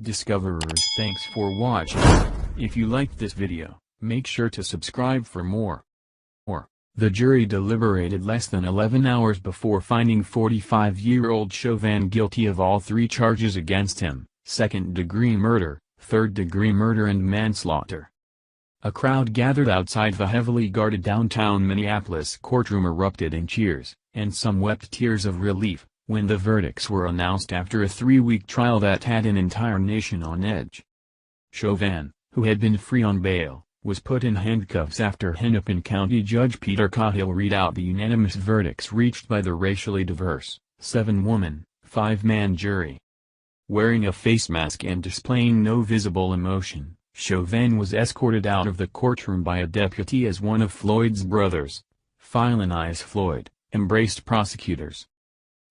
Discoverers, thanks for watching. If you liked this video, make sure to subscribe for more. The jury deliberated less than 11 hours before finding 45-year-old Chauvin guilty of all three charges against him: second-degree murder, third-degree murder and manslaughter. A crowd gathered outside the heavily guarded downtown Minneapolis courtroom erupted in cheers, and some wept tears of relief, when the verdicts were announced after a 3-week trial that had an entire nation on edge. Chauvin, who had been free on bail, was put in handcuffs after Hennepin County Judge Peter Cahill read out the unanimous verdicts reached by the racially diverse, 7-woman, 5-man jury. Wearing a face mask and displaying no visible emotion, Chauvin was escorted out of the courtroom by a deputy as one of Floyd's brothers, Philonise Floyd, embraced prosecutors.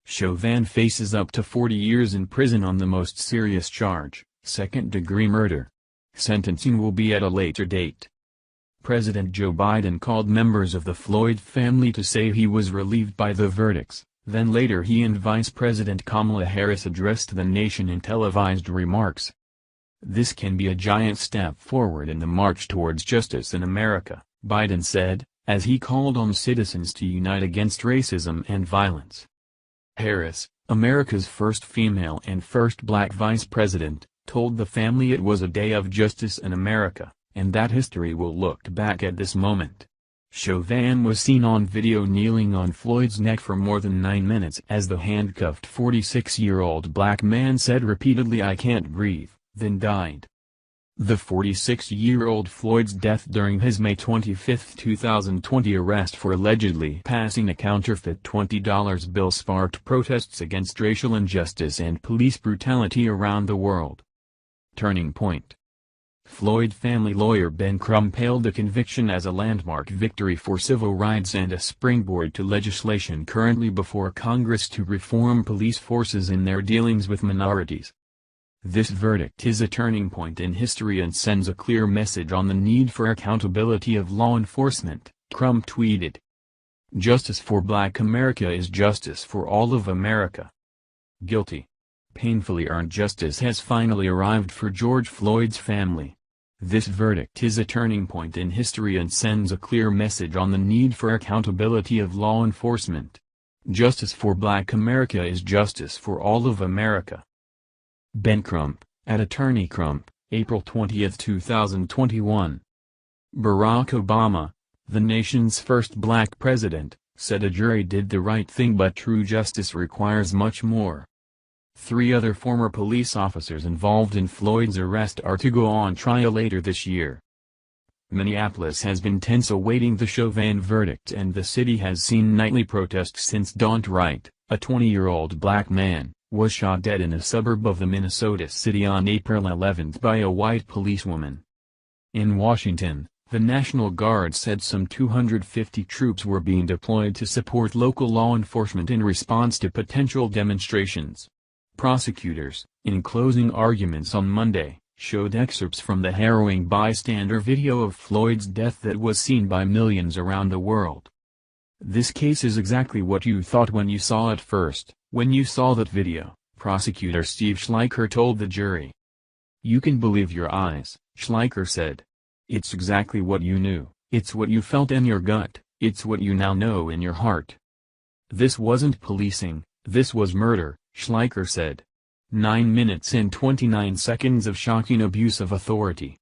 Chauvin faces up to 40 years in prison on the most serious charge, second-degree murder. Sentencing will be at a later date. President Joe Biden called members of the Floyd family to say he was relieved by the verdicts, then later he and Vice President Kamala Harris addressed the nation in televised remarks. "This can be a giant step forward in the march towards justice in America," Biden said, as he called on citizens to unite against racism and violence. Harris, America's first female and first black vice president, told the family it was a day of justice in America, and that history will look back at this moment. Chauvin was seen on video kneeling on Floyd's neck for more than 9 minutes as the handcuffed 46-year-old black man said repeatedly, "I can't breathe," then died. The 46-year-old Floyd's death during his May 25, 2020 arrest for allegedly passing a counterfeit $20 bill sparked protests against racial injustice and police brutality around the world. Turning point. Floyd family lawyer Ben Crump hailed the conviction as a landmark victory for civil rights and a springboard to legislation currently before Congress to reform police forces in their dealings with minorities. "This verdict is a turning point in history and sends a clear message on the need for accountability of law enforcement," Crump tweeted. "Justice for Black America is justice for all of America." Guilty. Painfully earned justice has finally arrived for George Floyd's family. "This verdict is a turning point in history and sends a clear message on the need for accountability of law enforcement. Justice for Black America is justice for all of America." Ben Crump, at Attorney Crump, April 20, 2021. Barack Obama, the nation's first black president, said a jury did the right thing, but true justice requires much more. 3 other former police officers involved in Floyd's arrest are to go on trial later this year. Minneapolis has been tense awaiting the Chauvin verdict, and the city has seen nightly protests since Daunt Wright, a 20-year-old black man, was shot dead in a suburb of the Minnesota city on April 11 by a white policewoman. In Washington, the National Guard said some 250 troops were being deployed to support local law enforcement in response to potential demonstrations. Prosecutors, in closing arguments on Monday, showed excerpts from the harrowing bystander video of Floyd's death that was seen by millions around the world. "This case is exactly what you thought when you saw it first, when you saw that video," prosecutor Steve Schleicher told the jury. "You can believe your eyes," Schleicher said. "It's exactly what you knew, it's what you felt in your gut, it's what you now know in your heart. This wasn't policing, this was murder," Schleicher said. 9 minutes and 29 seconds of shocking abuse of authority.